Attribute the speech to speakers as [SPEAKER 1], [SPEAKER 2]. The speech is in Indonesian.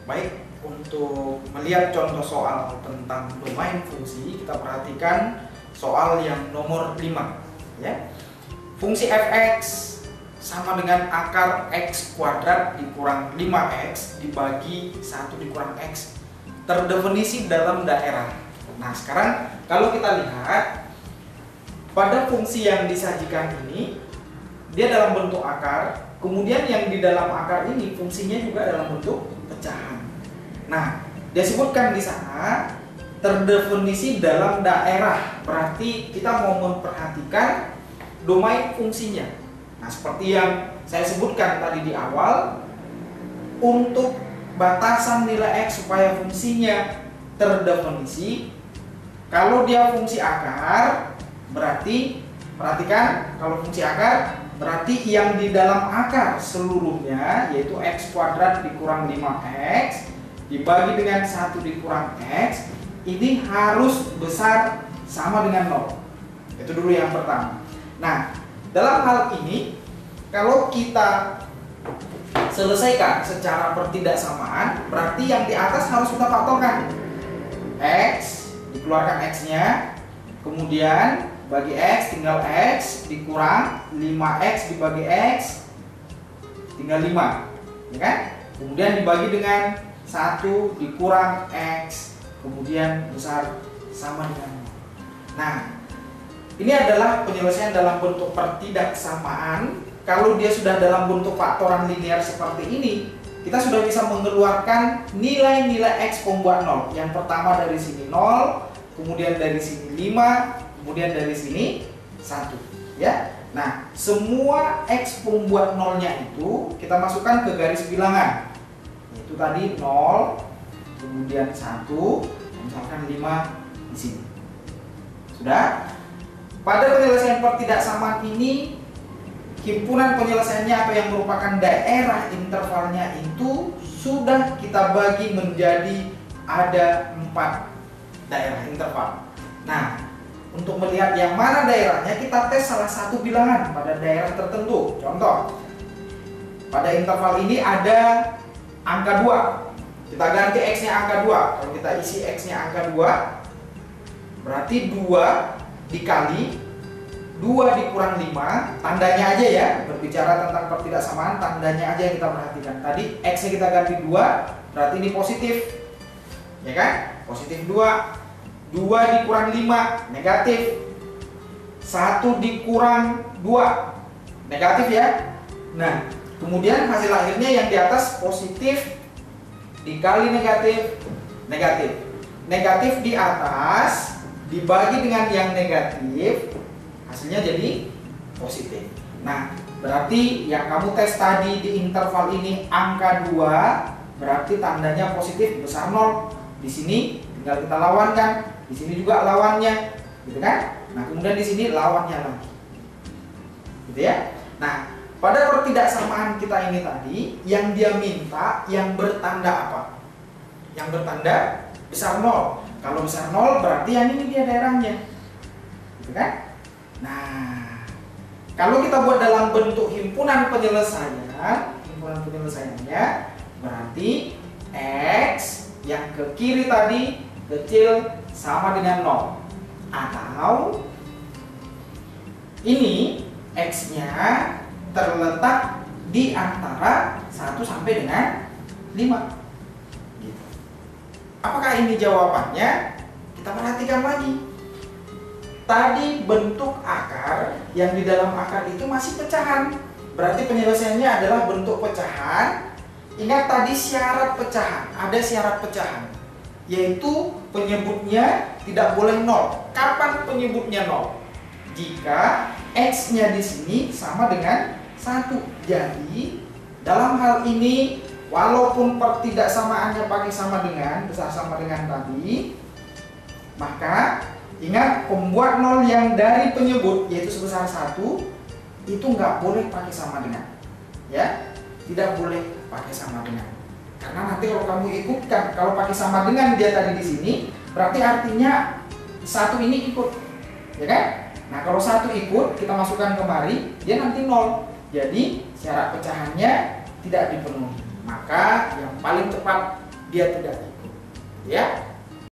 [SPEAKER 1] Baik, untuk melihat contoh soal tentang domain fungsi, kita perhatikan soal yang nomor 5 ya. Fungsi fx sama dengan akar x kuadrat dikurang 5x dibagi 1 dikurang x, terdefinisi dalam daerah. Nah, sekarang kalau kita lihat pada fungsi yang disajikan ini, dia dalam bentuk akar, kemudian yang di dalam akar ini fungsinya juga dalam bentuk pecahan. Nah, dia sebutkan di sana terdefinisi dalam daerah, berarti kita mau memperhatikan domain fungsinya. Nah, seperti yang saya sebutkan tadi di awal, untuk batasan nilai x supaya fungsinya terdefinisi, kalau dia fungsi akar, berarti perhatikan, kalau fungsi akar berarti yang di dalam akar seluruhnya yaitu x kuadrat dikurang 5x dibagi dengan 1 dikurang x, ini harus besar sama dengan 0. Itu dulu yang pertama. Nah, dalam hal ini kalau kita selesaikan secara pertidaksamaan, berarti yang di atas harus kita faktorkan. X dikeluarkan x-nya, kemudian bagi x tinggal x dikurang 5x dibagi x tinggal 5, ya kan? Kemudian dibagi dengan 1 dikurang x, kemudian besar sama dengan 0. Nah, ini adalah penyelesaian dalam bentuk pertidaksamaan. Kalau dia sudah dalam bentuk faktoran linear seperti ini, kita sudah bisa mengeluarkan nilai-nilai x pembuat 0. Yang pertama dari sini 0, kemudian dari sini 5, kemudian dari sini 1, ya. Nah, semua x pembuat nolnya itu kita masukkan ke garis bilangan. Itu tadi 0, kemudian 1, misalkan 5 di sini. Sudah? Pada penyelesaian pertidaksamaan ini, himpunan penyelesaiannya atau yang merupakan daerah intervalnya itu sudah kita bagi menjadi ada 4 daerah interval. Nah, untuk melihat yang mana daerahnya, kita tes salah satu bilangan pada daerah tertentu. Contoh, pada interval ini ada angka 2. Kita ganti x-nya angka 2. Kalau kita isi x-nya angka 2, berarti 2 dikali 2 dikurang 5, tandanya aja ya, berbicara tentang pertidaksamaan, tandanya aja yang kita perhatikan. Tadi x-nya kita ganti 2, berarti ini positif, ya kan? Positif 2. 2 dikurang 5 negatif, 1 dikurang 2 negatif ya. Nah, kemudian hasil akhirnya yang di atas positif dikali negatif, negatif. Negatif di atas dibagi dengan yang negatif, hasilnya jadi positif. Nah, berarti yang kamu tes tadi di interval ini angka 2, berarti tandanya positif besar 0. Di sini tinggal kita lawankan. Di sini juga lawannya, gitu kan? Nah, kemudian di sini lawannya lagi, gitu ya. Nah, pada pertidaksamaan kita ini tadi, yang dia minta yang bertanda apa? Yang bertanda besar 0. Kalau besar 0 berarti yang ini dia daerahnya, gitu kan? Nah, kalau kita buat dalam bentuk himpunan penyelesaiannya berarti x yang ke kiri tadi kecil sama dengan 0, atau ini x-nya terletak di antara 1 sampai dengan 5 gitu. Apakah ini jawabannya? Kita perhatikan lagi. Tadi bentuk akar, yang di dalam akar itu masih pecahan, berarti penyelesaiannya adalah bentuk pecahan. Ingat tadi syarat pecahan, ada syarat pecahan, yaitu penyebutnya tidak boleh 0. Kapan penyebutnya 0? Jika x-nya di sini sama dengan 1. Jadi dalam hal ini walaupun pertidaksamaannya pakai sama dengan, besar sama dengan tadi, maka ingat pembuat 0 yang dari penyebut yaitu sebesar 1 itu nggak boleh pakai sama dengan, ya, tidak boleh pakai sama dengan. Karena nanti kalau kamu ikutkan, kalau pakai sama dengan dia tadi di sini, berarti artinya 1 ini ikut, ya kan? Nah, kalau 1 ikut, kita masukkan kemari, dia nanti 0. Jadi syarat pecahannya tidak dipenuhi. Maka yang paling tepat dia tidak ikut. Ya,